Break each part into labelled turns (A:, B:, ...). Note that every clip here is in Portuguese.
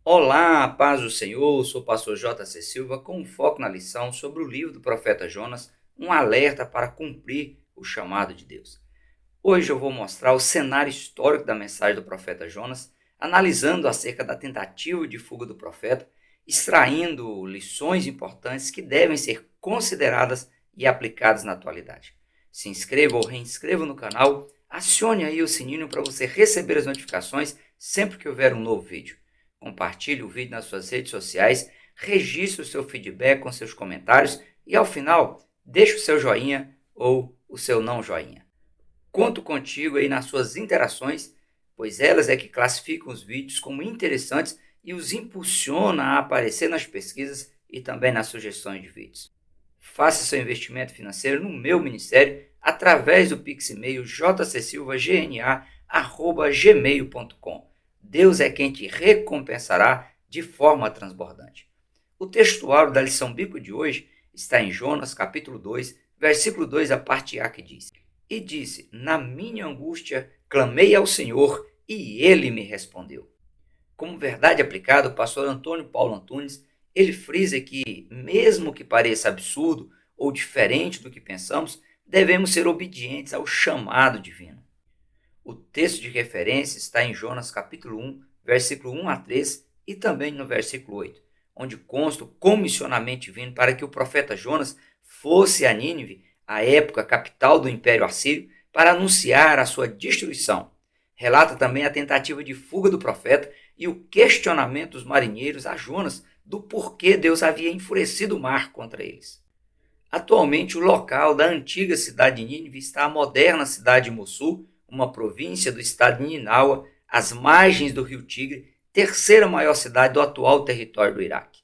A: Olá, paz do Senhor, sou o pastor J.C. Silva com um foco na lição sobre o livro do profeta Jonas, um alerta para cumprir o chamado de Deus. Hoje eu vou mostrar o cenário histórico da mensagem do profeta Jonas, analisando acerca da tentativa de fuga do profeta, extraindo lições importantes que devem ser consideradas e aplicadas na atualidade. Se inscreva ou reinscreva no canal, acione aí o sininho para você receber as notificações sempre que houver um novo vídeo. Compartilhe o vídeo nas suas redes sociais, registre o seu feedback com seus comentários e, ao final, deixe o seu joinha ou o seu não joinha. Conto contigo aí nas suas interações, pois elas é que classificam os vídeos como interessantes e os impulsiona a aparecer nas pesquisas e também nas sugestões de vídeos. Faça seu investimento financeiro no meu ministério através do Pix e-mail jcsilvagna@gmail.com. Deus é quem te recompensará de forma transbordante. O textuário da lição bíblica de hoje está em Jonas, capítulo 2, versículo 2, a parte A, que diz: E disse, na minha angústia, clamei ao Senhor, e Ele me respondeu. Como verdade aplicada, o pastor Antônio Paulo Antunes, ele frisa que, mesmo que pareça absurdo ou diferente do que pensamos, devemos ser obedientes ao chamado divino. O texto de referência está em Jonas capítulo 1, versículo 1 a 3 e também no versículo 8, onde consta o comissionamento divino para que o profeta Jonas fosse a Nínive, a época capital do Império Assírio, para anunciar a sua destruição. Relata também a tentativa de fuga do profeta e o questionamento dos marinheiros a Jonas do porquê Deus havia enfurecido o mar contra eles. Atualmente, o local da antiga cidade de Nínive está a moderna cidade de Mossul, uma província do estado de Ninawa, às margens do rio Tigre, terceira maior cidade do atual território do Iraque.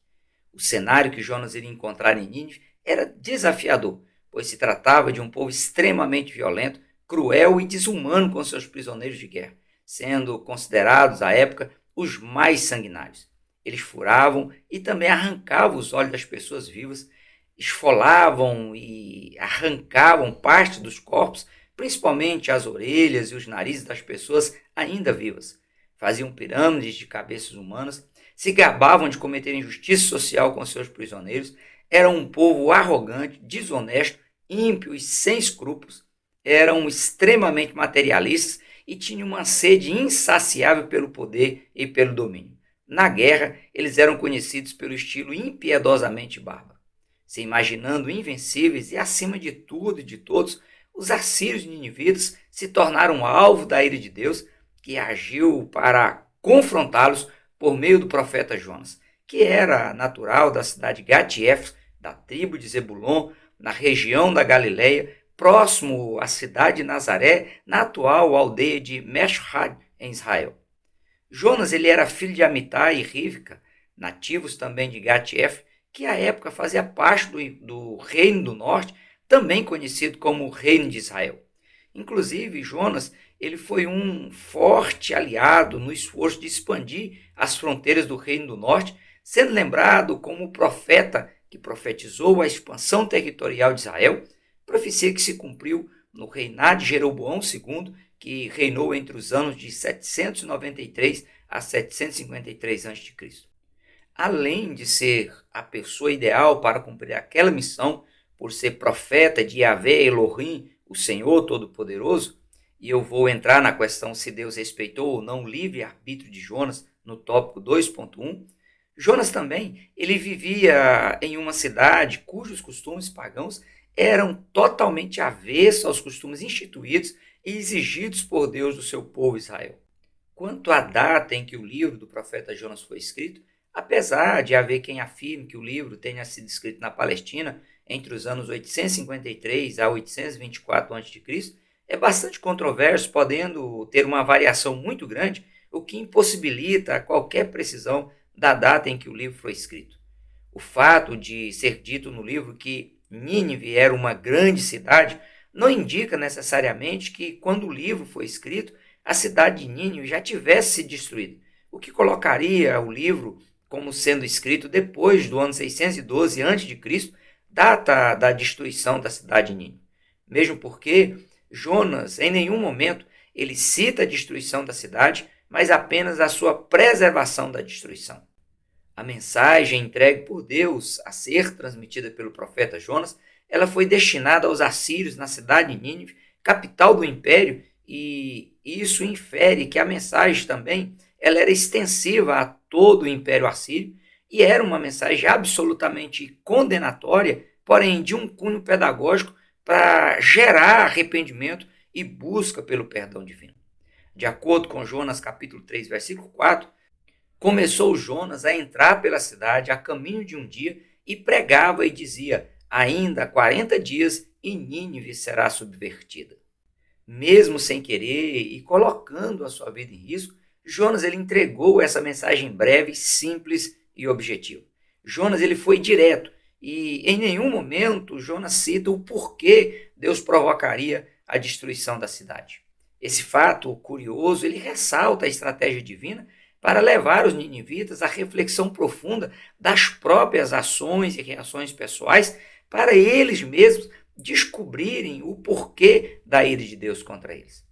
A: O cenário que Jonas iria encontrar em Nínive era desafiador, pois se tratava de um povo extremamente violento, cruel e desumano com seus prisioneiros de guerra, sendo considerados, à época, os mais sanguinários. Eles furavam e também arrancavam os olhos das pessoas vivas, esfolavam e arrancavam parte dos corpos, principalmente as orelhas e os narizes das pessoas ainda vivas. Faziam pirâmides de cabeças humanas, se gabavam de cometer injustiça social com seus prisioneiros, eram um povo arrogante, desonesto, ímpio e sem escrúpulos, eram extremamente materialistas e tinham uma sede insaciável pelo poder e pelo domínio. Na guerra, eles eram conhecidos pelo estilo impiedosamente bárbaro. Se imaginando invencíveis e, acima de tudo e de todos, os assírios ninivitas se tornaram alvo da ira de Deus, que agiu para confrontá-los por meio do profeta Jonas, que era natural da cidade de Gatief, da tribo de Zebulon, na região da Galileia, próximo à cidade de Nazaré, na atual aldeia de Meshhad, em Israel. Jonas ele era filho de Amitai e Rivca, nativos também de Gatief, que à época fazia parte do Reino do Norte, também conhecido como Reino de Israel. Inclusive, Jonas ele foi um forte aliado no esforço de expandir as fronteiras do Reino do Norte, sendo lembrado como o profeta que profetizou a expansão territorial de Israel, profecia que se cumpriu no reinado de Jeroboão II, que reinou entre os anos de 793 a 753 a.C. Além de ser a pessoa ideal para cumprir aquela missão, por ser profeta de Yahvé Elohim, o Senhor Todo-Poderoso, e eu vou entrar na questão se Deus respeitou ou não o livre-arbítrio de Jonas no tópico 2.1, Jonas também, ele vivia em uma cidade cujos costumes pagãos eram totalmente avessos aos costumes instituídos e exigidos por Deus do seu povo Israel. Quanto à data em que o livro do profeta Jonas foi escrito, apesar de haver quem afirme que o livro tenha sido escrito na Palestina entre os anos 853 a 824 a.C., é bastante controverso, podendo ter uma variação muito grande, o que impossibilita qualquer precisão da data em que o livro foi escrito. O fato de ser dito no livro que Nínive era uma grande cidade não indica necessariamente que, quando o livro foi escrito, a cidade de Nínive já tivesse sido destruída, o que colocaria o livro como sendo escrito depois do ano 612 a.C., data da destruição da cidade de Nínive. Mesmo porque Jonas, em nenhum momento, ele cita a destruição da cidade, mas apenas a sua preservação da destruição. A mensagem entregue por Deus a ser transmitida pelo profeta Jonas, ela foi destinada aos assírios na cidade de Nínive, capital do império, e isso infere que a mensagem também ela era extensiva a todo o império assírio e era uma mensagem absolutamente condenatória, porém de um cunho pedagógico para gerar arrependimento e busca pelo perdão divino. De acordo com Jonas capítulo 3, versículo 4, começou Jonas a entrar pela cidade a caminho de um dia e pregava e dizia: ainda 40 dias e Nínive será subvertida. Mesmo sem querer e colocando a sua vida em risco, Jonas ele entregou essa mensagem breve, simples e objetiva. Jonas ele foi direto e em nenhum momento Jonas cita o porquê Deus provocaria a destruição da cidade. Esse fato curioso ele ressalta a estratégia divina para levar os ninivitas à reflexão profunda das próprias ações e reações pessoais para eles mesmos descobrirem o porquê da ira de Deus contra eles.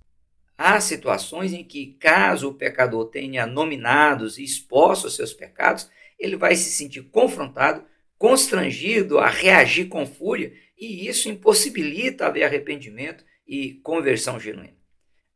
A: Há situações em que, caso o pecador tenha nominados e exposto os seus pecados, ele vai se sentir confrontado, constrangido a reagir com fúria, e isso impossibilita haver arrependimento e conversão genuína.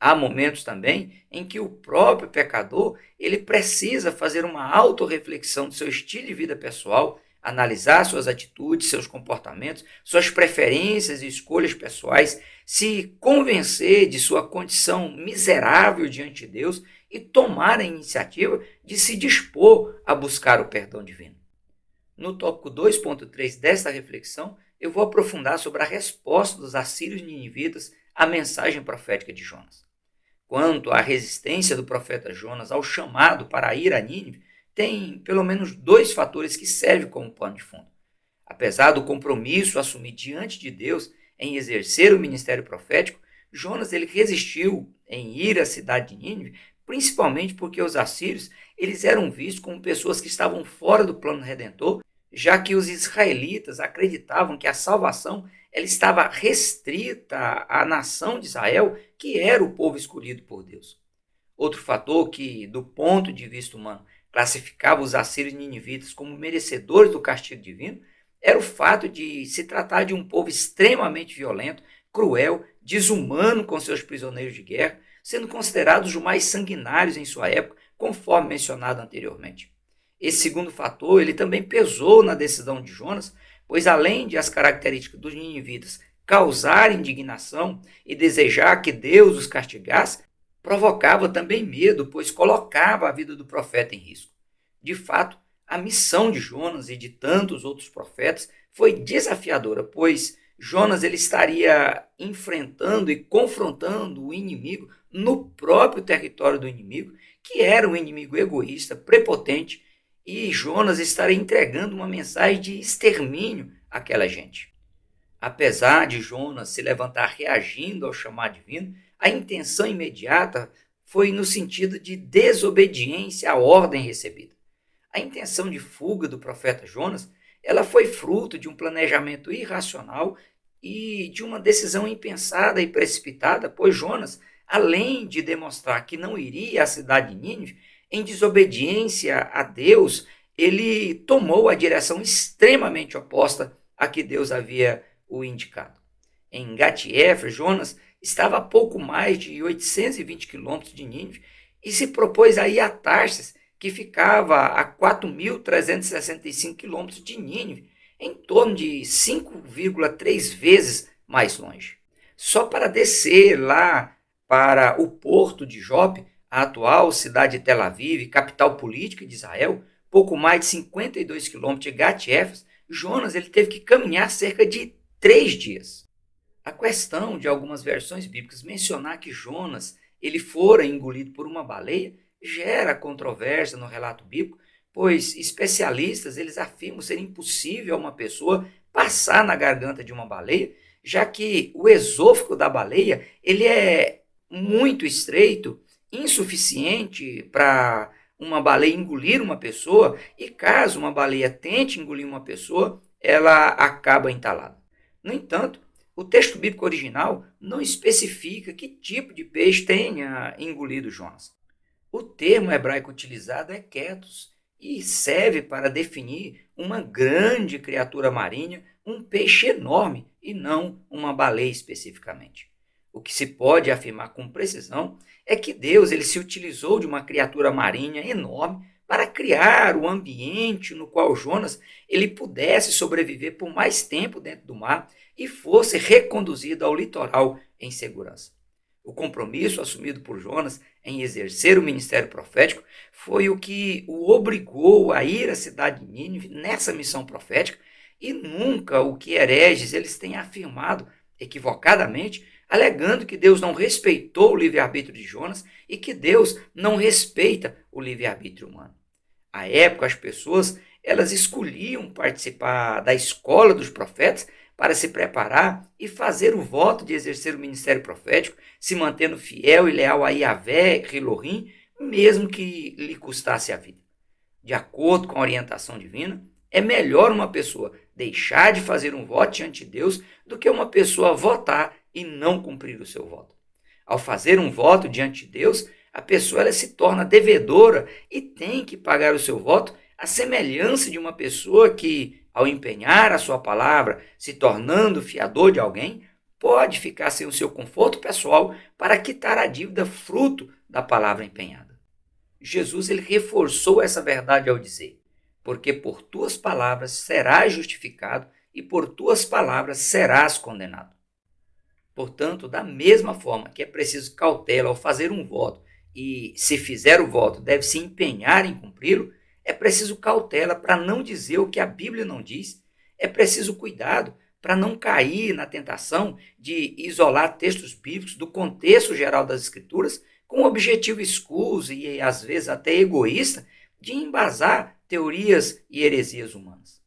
A: Há momentos também em que o próprio pecador ele precisa fazer uma autorreflexão do seu estilo de vida pessoal, analisar suas atitudes, seus comportamentos, suas preferências e escolhas pessoais, se convencer de sua condição miserável diante de Deus e tomar a iniciativa de se dispor a buscar o perdão divino. No tópico 2.3 desta reflexão, eu vou aprofundar sobre a resposta dos assírios ninivitas à mensagem profética de Jonas. Quanto à resistência do profeta Jonas ao chamado para ir a Nínive, tem pelo menos dois fatores que servem como pano de fundo. Apesar do compromisso assumido diante de Deus em exercer o ministério profético, Jonas ele resistiu em ir à cidade de Nínive, principalmente porque os assírios eles eram vistos como pessoas que estavam fora do plano redentor, já que os israelitas acreditavam que a salvação ela estava restrita à nação de Israel, que era o povo escolhido por Deus. Outro fator que, do ponto de vista humano, classificava os assírios ninivitas como merecedores do castigo divino, era o fato de se tratar de um povo extremamente violento, cruel, desumano com seus prisioneiros de guerra, sendo considerados os mais sanguinários em sua época, conforme mencionado anteriormente. Esse segundo fator ele também pesou na decisão de Jonas, pois além de as características dos ninivitas causar indignação e desejar que Deus os castigasse, provocava também medo, pois colocava a vida do profeta em risco. De fato, a missão de Jonas e de tantos outros profetas foi desafiadora, pois Jonas ele estaria enfrentando e confrontando o inimigo no próprio território do inimigo, que era um inimigo egoísta, prepotente, e Jonas estaria entregando uma mensagem de extermínio àquela gente. Apesar de Jonas se levantar reagindo ao chamado divino, a intenção imediata foi no sentido de desobediência à ordem recebida. A intenção de fuga do profeta Jonas, ela foi fruto de um planejamento irracional e de uma decisão impensada e precipitada, pois Jonas, além de demonstrar que não iria à cidade de Nínive, em desobediência a Deus, ele tomou a direção extremamente oposta a que Deus havia o indicado. Em Gat-Hefer, Jonas estava a pouco mais de 820 quilômetros de Nínive e se propôs a ir a Tarsis, que ficava a 4.365 quilômetros de Nínive, em torno de 5,3 vezes mais longe. Só para descer lá para o porto de Jope, a atual cidade de Tel Aviv, capital política de Israel, pouco mais de 52 quilômetros de Gat-Hefer, Jonas ele teve que caminhar cerca de 3 dias. A questão de algumas versões bíblicas mencionar que Jonas ele fora engolido por uma baleia gera controvérsia no relato bíblico, pois especialistas eles afirmam ser impossível a uma pessoa passar na garganta de uma baleia, já que o esôfago da baleia ele é muito estreito, insuficiente para uma baleia engolir uma pessoa, e caso uma baleia tente engolir uma pessoa, ela acaba entalada. No entanto, o texto bíblico original não especifica que tipo de peixe tenha engolido Jonas. O termo hebraico utilizado é ketos, e serve para definir uma grande criatura marinha, um peixe enorme e não uma baleia especificamente. O que se pode afirmar com precisão é que Deus ele se utilizou de uma criatura marinha enorme para criar o ambiente no qual Jonas ele pudesse sobreviver por mais tempo dentro do mar e fosse reconduzido ao litoral em segurança. O compromisso assumido por Jonas em exercer o ministério profético foi o que o obrigou a ir à cidade de Nínive nessa missão profética e nunca o que hereges eles têm afirmado equivocadamente, alegando que Deus não respeitou o livre-arbítrio de Jonas e que Deus não respeita o livre-arbítrio humano. À época, as pessoas elas escolhiam participar da escola dos profetas para se preparar e fazer o voto de exercer o ministério profético, se mantendo fiel e leal a Yahvé, Elohim, mesmo que lhe custasse a vida. De acordo com a orientação divina, é melhor uma pessoa deixar de fazer um voto diante de Deus do que uma pessoa votar e não cumprir o seu voto. Ao fazer um voto diante de Deus, a pessoa ela se torna devedora e tem que pagar o seu voto à semelhança de uma pessoa que, ao empenhar a sua palavra, se tornando fiador de alguém, pode ficar sem o seu conforto pessoal para quitar a dívida fruto da palavra empenhada. Jesus ele reforçou essa verdade ao dizer: porque por tuas palavras serás justificado e por tuas palavras serás condenado. Portanto, da mesma forma que é preciso cautela ao fazer um voto e, se fizer o voto, deve se empenhar em cumpri-lo, é preciso cautela para não dizer o que a Bíblia não diz, é preciso cuidado para não cair na tentação de isolar textos bíblicos do contexto geral das Escrituras com o objetivo escuso e, às vezes, até egoísta de embasar teorias e heresias humanas.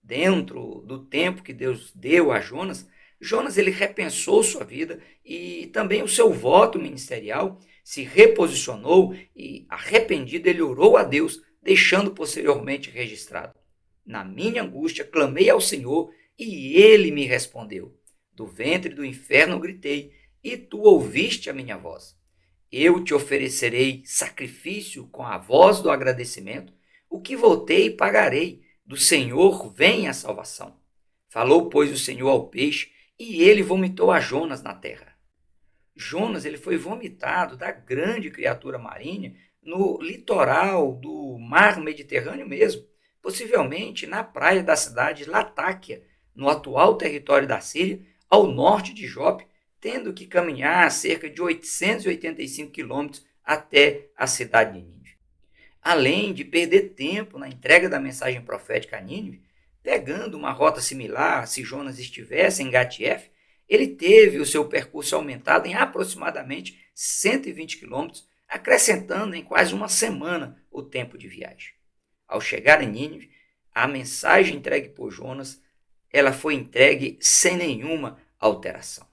A: Dentro do tempo que Deus deu a Jonas, Jonas ele repensou sua vida e também o seu voto ministerial, se reposicionou e, arrependido, ele orou a Deus, deixando posteriormente registrado: na minha angústia clamei ao Senhor e ele me respondeu. Do ventre do inferno gritei e tu ouviste a minha voz. Eu te oferecerei sacrifício com a voz do agradecimento, o que voltei e pagarei. Do Senhor vem a salvação. Falou, pois, o Senhor ao peixe, e ele vomitou a Jonas na terra. Jonas ele foi vomitado da grande criatura marinha no litoral do mar Mediterrâneo mesmo, possivelmente na praia da cidade de Latáquia, no atual território da Síria, ao norte de Jope, tendo que caminhar cerca de 885 quilômetros até a cidade de Nínive. Além de perder tempo na entrega da mensagem profética a Nínive, pegando uma rota similar se Jonas estivesse em Gatief, ele teve o seu percurso aumentado em aproximadamente 120 quilômetros, acrescentando em quase uma semana o tempo de viagem. Ao chegar em Nínive, a mensagem entregue por Jonas, ela foi entregue sem nenhuma alteração.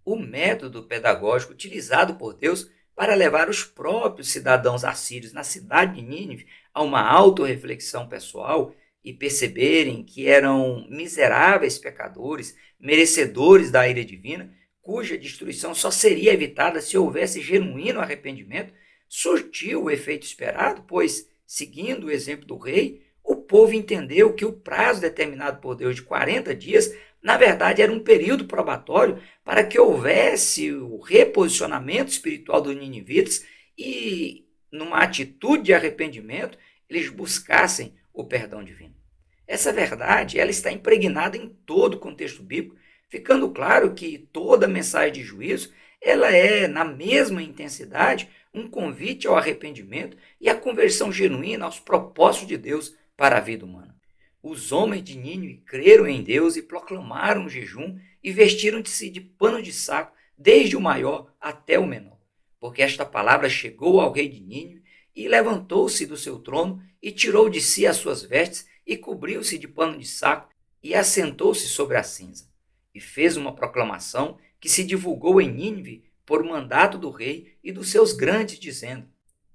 A: O método pedagógico utilizado por Deus para levar os próprios cidadãos assírios na cidade de Nínive a uma autorreflexão pessoal e perceberem que eram miseráveis pecadores, merecedores da ira divina, cuja destruição só seria evitada se houvesse genuíno arrependimento, surtiu o efeito esperado, pois, seguindo o exemplo do rei, o povo entendeu que o prazo determinado por Deus de 40 dias, na verdade, era um período probatório para que houvesse o reposicionamento espiritual dos ninivitas e, numa atitude de arrependimento, eles buscassem o perdão divino. Essa verdade ela está impregnada em todo o contexto bíblico, ficando claro que toda mensagem de juízo ela é, na mesma intensidade, um convite ao arrependimento e à conversão genuína aos propósitos de Deus para a vida humana. Os homens de Nínive creram em Deus e proclamaram o jejum e vestiram-se de pano de saco, desde o maior até o menor, porque esta palavra chegou ao rei de Nínive e levantou-se do seu trono e tirou de si as suas vestes e cobriu-se de pano de saco e assentou-se sobre a cinza. E fez uma proclamação que se divulgou em Nínive por mandato do rei e dos seus grandes, dizendo: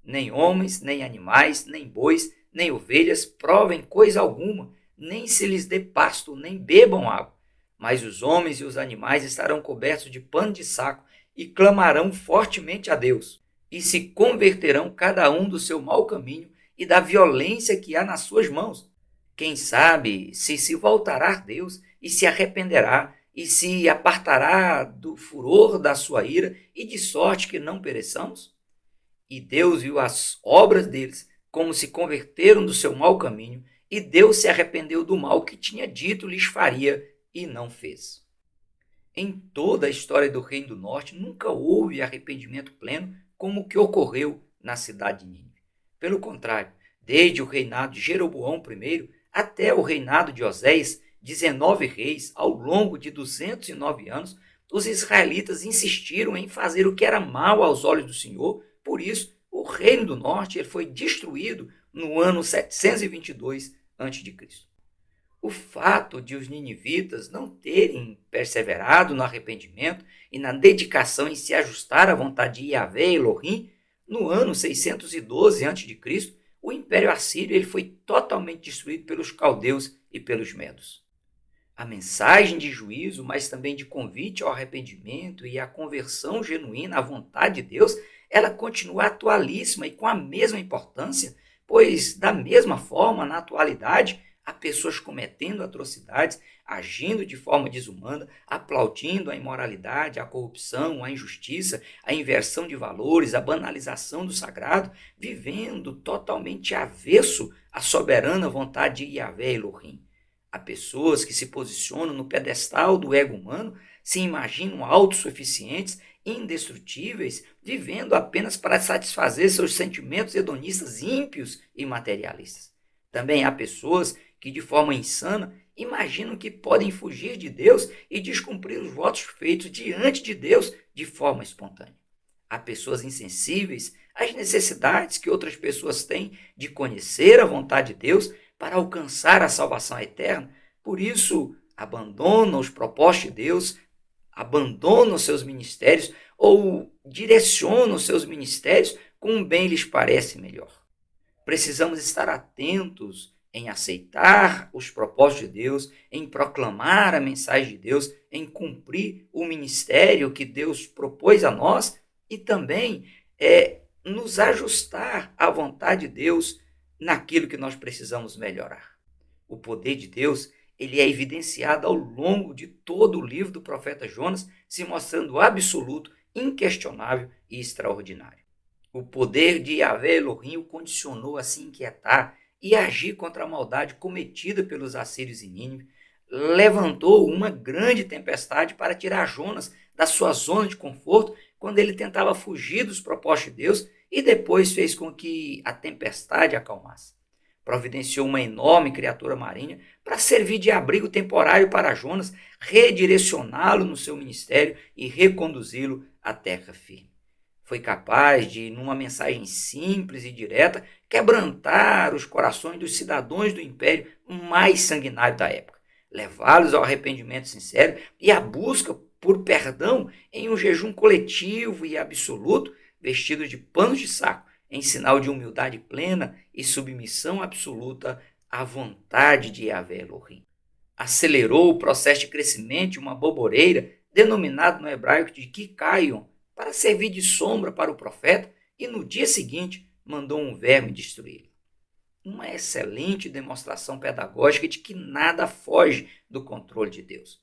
A: nem homens, nem animais, nem bois, nem ovelhas provem coisa alguma, nem se lhes dê pasto, nem bebam água. Mas os homens e os animais estarão cobertos de pano de saco e clamarão fortemente a Deus, e se converterão cada um do seu mau caminho e da violência que há nas suas mãos. Quem sabe se voltará a Deus e se arrependerá e se apartará do furor da sua ira e de sorte que não pereçamos? E Deus viu as obras deles, como se converteram do seu mau caminho, e Deus se arrependeu do mal que tinha dito lhes faria e não fez. Em toda a história do Reino do Norte, nunca houve arrependimento pleno como o que ocorreu na cidade de Nínive. Pelo contrário, desde o reinado de Jeroboão I até o reinado de Oséias, 19 reis, ao longo de 209 anos, os israelitas insistiram em fazer o que era mal aos olhos do Senhor. Por isso, o Reino do Norte foi destruído no ano 722 a.C. O fato de os ninivitas não terem perseverado no arrependimento e na dedicação em se ajustar à vontade de Yahvé Elohim, no ano 612 a.C., o Império Assírio foi totalmente destruído pelos caldeus e pelos medos. A mensagem de juízo, mas também de convite ao arrependimento e à conversão genuína à vontade de Deus, ela continua atualíssima e com a mesma importância, pois, da mesma forma, na atualidade, há pessoas cometendo atrocidades, agindo de forma desumana, aplaudindo a imoralidade, a corrupção, a injustiça, a inversão de valores, a banalização do sagrado, vivendo totalmente avesso à soberana vontade de Yahvé Elohim. Há pessoas que se posicionam no pedestal do ego humano, se imaginam autossuficientes, indestrutíveis, vivendo apenas para satisfazer seus sentimentos hedonistas ímpios e materialistas. Também há pessoas que, de forma insana, imaginam que podem fugir de Deus e descumprir os votos feitos diante de Deus de forma espontânea. Há pessoas insensíveis às necessidades que outras pessoas têm de conhecer a vontade de Deus para alcançar a salvação eterna. Por isso, abandonam os propósitos de Deus, abandonam seus ministérios ou direcionam seus ministérios como bem lhes parece melhor. Precisamos estar atentos em aceitar os propósitos de Deus, em proclamar a mensagem de Deus, em cumprir o ministério que Deus propôs a nós e também nos ajustar à vontade de Deus naquilo que nós precisamos melhorar. O poder de Deus ele é evidenciado ao longo de todo o livro do profeta Jonas, se mostrando absoluto, inquestionável e extraordinário. O poder de Yahvé Elohim o condicionou a se inquietar e agir contra a maldade cometida pelos assírios em Nínive, levantou uma grande tempestade para tirar Jonas da sua zona de conforto quando ele tentava fugir dos propósitos de Deus e depois fez com que a tempestade acalmasse. Providenciou uma enorme criatura marinha para servir de abrigo temporário para Jonas, redirecioná-lo no seu ministério e reconduzi-lo à terra firme. Foi capaz de, numa mensagem simples e direta, quebrantar os corações dos cidadãos do império mais sanguinário da época, levá-los ao arrependimento sincero e à busca por perdão em um jejum coletivo e absoluto, vestidos de panos de saco, em sinal de humildade plena e submissão absoluta à vontade de Yahvé Elohim. Acelerou o processo de crescimento de uma boboreira, denominado no hebraico de Kikaion, para servir de sombra para o profeta, e no dia seguinte mandou um verme destruí-lo. Uma excelente demonstração pedagógica de que nada foge do controle de Deus.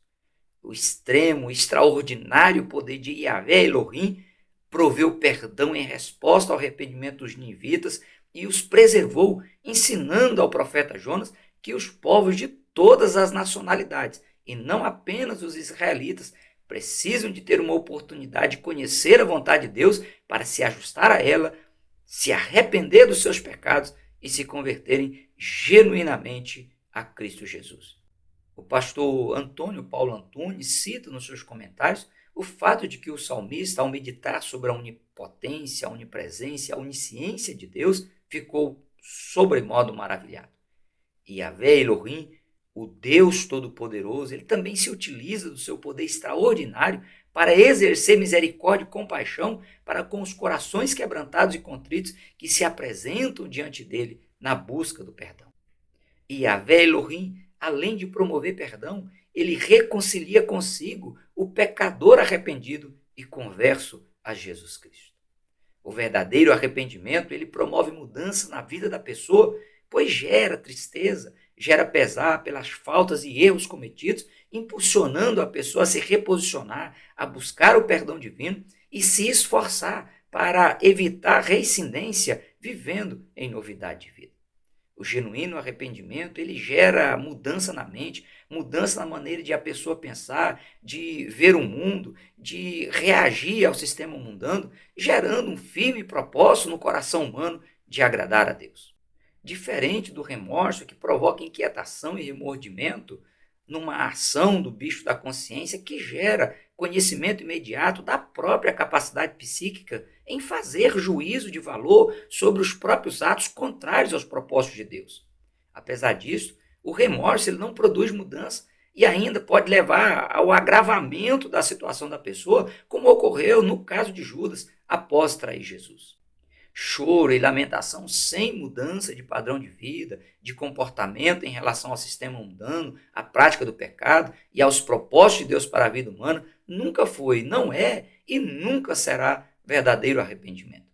A: O extremo, extraordinário poder de Yahvé Elohim proveu perdão em resposta ao arrependimento dos ninivitas e os preservou, ensinando ao profeta Jonas que os povos de todas as nacionalidades, e não apenas os israelitas, precisam de ter uma oportunidade de conhecer a vontade de Deus para se ajustar a ela, se arrepender dos seus pecados e se converterem genuinamente a Cristo Jesus. O pastor Antônio Paulo Antunes cita nos seus comentários o fato de que o salmista, ao meditar sobre a onipotência, a onipresença, a onisciência de Deus, ficou sobremodo maravilhado. E Yahvé Elohim, o Deus Todo-Poderoso, ele também se utiliza do seu poder extraordinário para exercer misericórdia e compaixão para com os corações quebrantados e contritos que se apresentam diante dele na busca do perdão. E Yahvé Elohim, além de promover perdão, ele reconcilia consigo o pecador arrependido e converso a Jesus Cristo. O verdadeiro arrependimento, ele promove mudança na vida da pessoa, pois gera tristeza, gera pesar pelas faltas e erros cometidos, impulsionando a pessoa a se reposicionar, a buscar o perdão divino e se esforçar para evitar reincidência, vivendo em novidade de vida. O genuíno arrependimento, ele gera mudança na mente, mudança na maneira de a pessoa pensar, de ver o mundo, de reagir ao sistema mundano, gerando um firme propósito no coração humano de agradar a Deus. Diferente do remorso que provoca inquietação e remordimento numa ação do bicho da consciência que gera conhecimento imediato da própria capacidade psíquica em fazer juízo de valor sobre os próprios atos contrários aos propósitos de Deus. Apesar disso, o remorso ele não produz mudança e ainda pode levar ao agravamento da situação da pessoa, como ocorreu no caso de Judas após trair Jesus. Choro e lamentação sem mudança de padrão de vida, de comportamento em relação ao sistema mundano, à prática do pecado e aos propósitos de Deus para a vida humana, nunca foi, não é e nunca será verdadeiro arrependimento.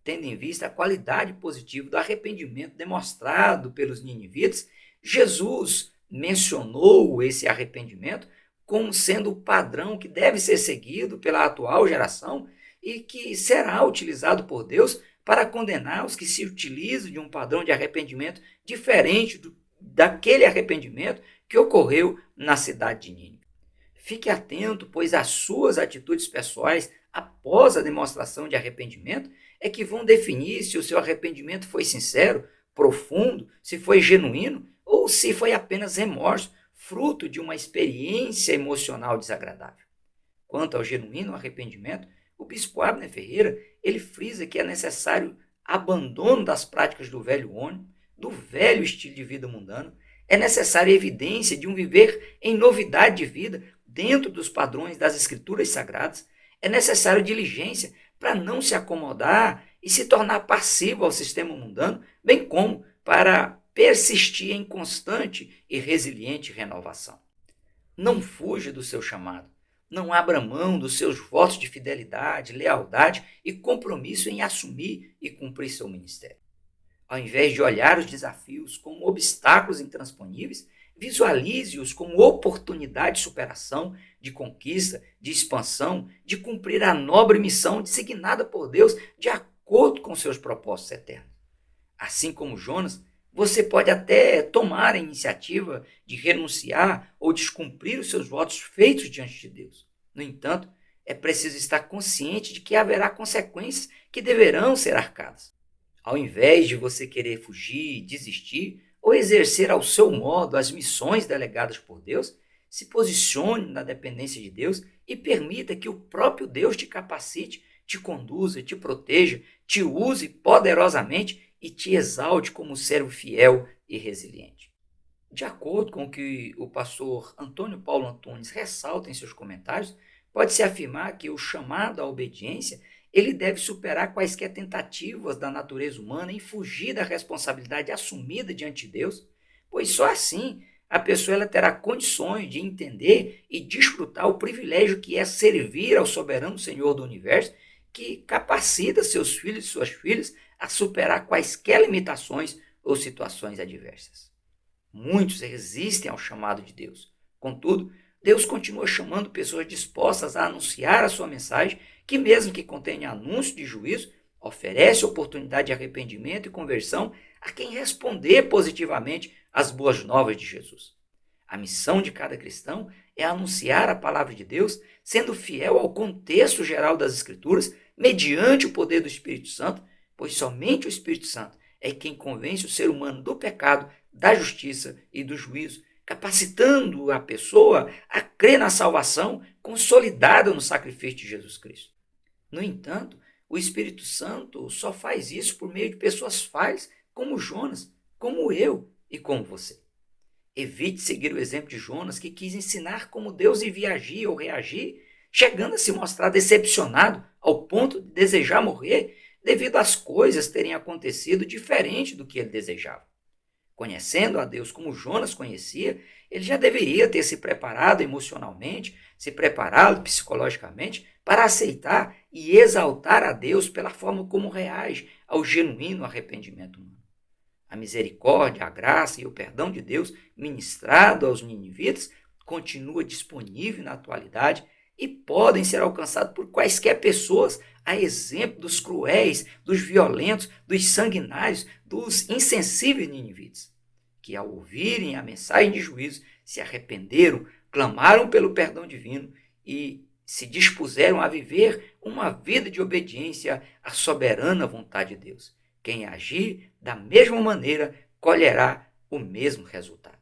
A: Tendo em vista a qualidade positiva do arrependimento demonstrado pelos ninivitas, Jesus mencionou esse arrependimento como sendo o padrão que deve ser seguido pela atual geração e que será utilizado por Deus para condenar os que se utilizam de um padrão de arrependimento diferente daquele arrependimento que ocorreu na cidade de Nínive. Fique atento, pois as suas atitudes pessoais após a demonstração de arrependimento é que vão definir se o seu arrependimento foi sincero, profundo, se foi genuíno ou se foi apenas remorso, fruto de uma experiência emocional desagradável. Quanto ao genuíno arrependimento, o bispo Abner Ferreira, ele frisa que é necessário abandono das práticas do velho homem, do velho estilo de vida mundano, é necessária evidência de um viver em novidade de vida dentro dos padrões das escrituras sagradas, é necessário diligência para não se acomodar e se tornar passivo ao sistema mundano, bem como para persistir em constante e resiliente renovação. Não fuja do seu chamado. Não abra mão dos seus votos de fidelidade, lealdade e compromisso em assumir e cumprir seu ministério. Ao invés de olhar os desafios como obstáculos intransponíveis, visualize-os como oportunidade de superação, de conquista, de expansão, de cumprir a nobre missão designada por Deus de acordo com seus propósitos eternos. Assim como Jonas, você pode até tomar a iniciativa de renunciar ou descumprir os seus votos feitos diante de Deus. No entanto, é preciso estar consciente de que haverá consequências que deverão ser arcadas. Ao invés de você querer fugir, desistir ou exercer ao seu modo as missões delegadas por Deus, se posicione na dependência de Deus e permita que o próprio Deus te capacite, te conduza, te proteja, te use poderosamente e te exalte como servo fiel e resiliente. De acordo com o que o pastor Antônio Paulo Antunes ressalta em seus comentários, pode-se afirmar que o chamado à obediência ele deve superar quaisquer tentativas da natureza humana em fugir da responsabilidade assumida diante de Deus, pois só assim a pessoa ela terá condições de entender e desfrutar o privilégio que é servir ao soberano Senhor do Universo, que capacita seus filhos e suas filhas a superar quaisquer limitações ou situações adversas. Muitos resistem ao chamado de Deus. Contudo, Deus continua chamando pessoas dispostas a anunciar a sua mensagem, que mesmo que contenha anúncio de juízo, oferece oportunidade de arrependimento e conversão a quem responder positivamente às boas novas de Jesus. A missão de cada cristão é anunciar a palavra de Deus, sendo fiel ao contexto geral das Escrituras, mediante o poder do Espírito Santo, pois somente o Espírito Santo é quem convence o ser humano do pecado, da justiça e do juízo, capacitando a pessoa a crer na salvação consolidada no sacrifício de Jesus Cristo. No entanto, o Espírito Santo só faz isso por meio de pessoas falhas, como Jonas, como eu e como você. Evite seguir o exemplo de Jonas, que quis ensinar como Deus devia agir ou reagir, chegando a se mostrar decepcionado ao ponto de desejar morrer devido às coisas terem acontecido diferente do que ele desejava. Conhecendo a Deus como Jonas conhecia, ele já deveria ter se preparado emocionalmente, se preparado psicologicamente para aceitar e exaltar a Deus pela forma como reage ao genuíno arrependimento humano. A misericórdia, a graça e o perdão de Deus ministrado aos ninivitas continua disponível na atualidade e podem ser alcançados por quaisquer pessoas, a exemplo dos cruéis, dos violentos, dos sanguinários, dos insensíveis ninivitas, que ao ouvirem a mensagem de juízo se arrependeram, clamaram pelo perdão divino e se dispuseram a viver uma vida de obediência à soberana vontade de Deus. Quem agir da mesma maneira colherá o mesmo resultado.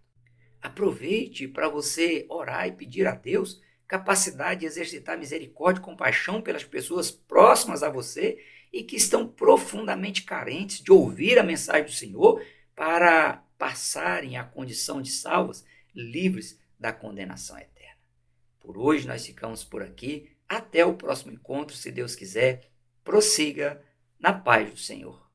A: Aproveite para você orar e pedir a Deus capacidade de exercitar misericórdia e compaixão pelas pessoas próximas a você e que estão profundamente carentes de ouvir a mensagem do Senhor para passarem à condição de salvos, livres da condenação eterna. Por hoje nós ficamos por aqui. Até o próximo encontro, se Deus quiser. Prossiga na paz do Senhor.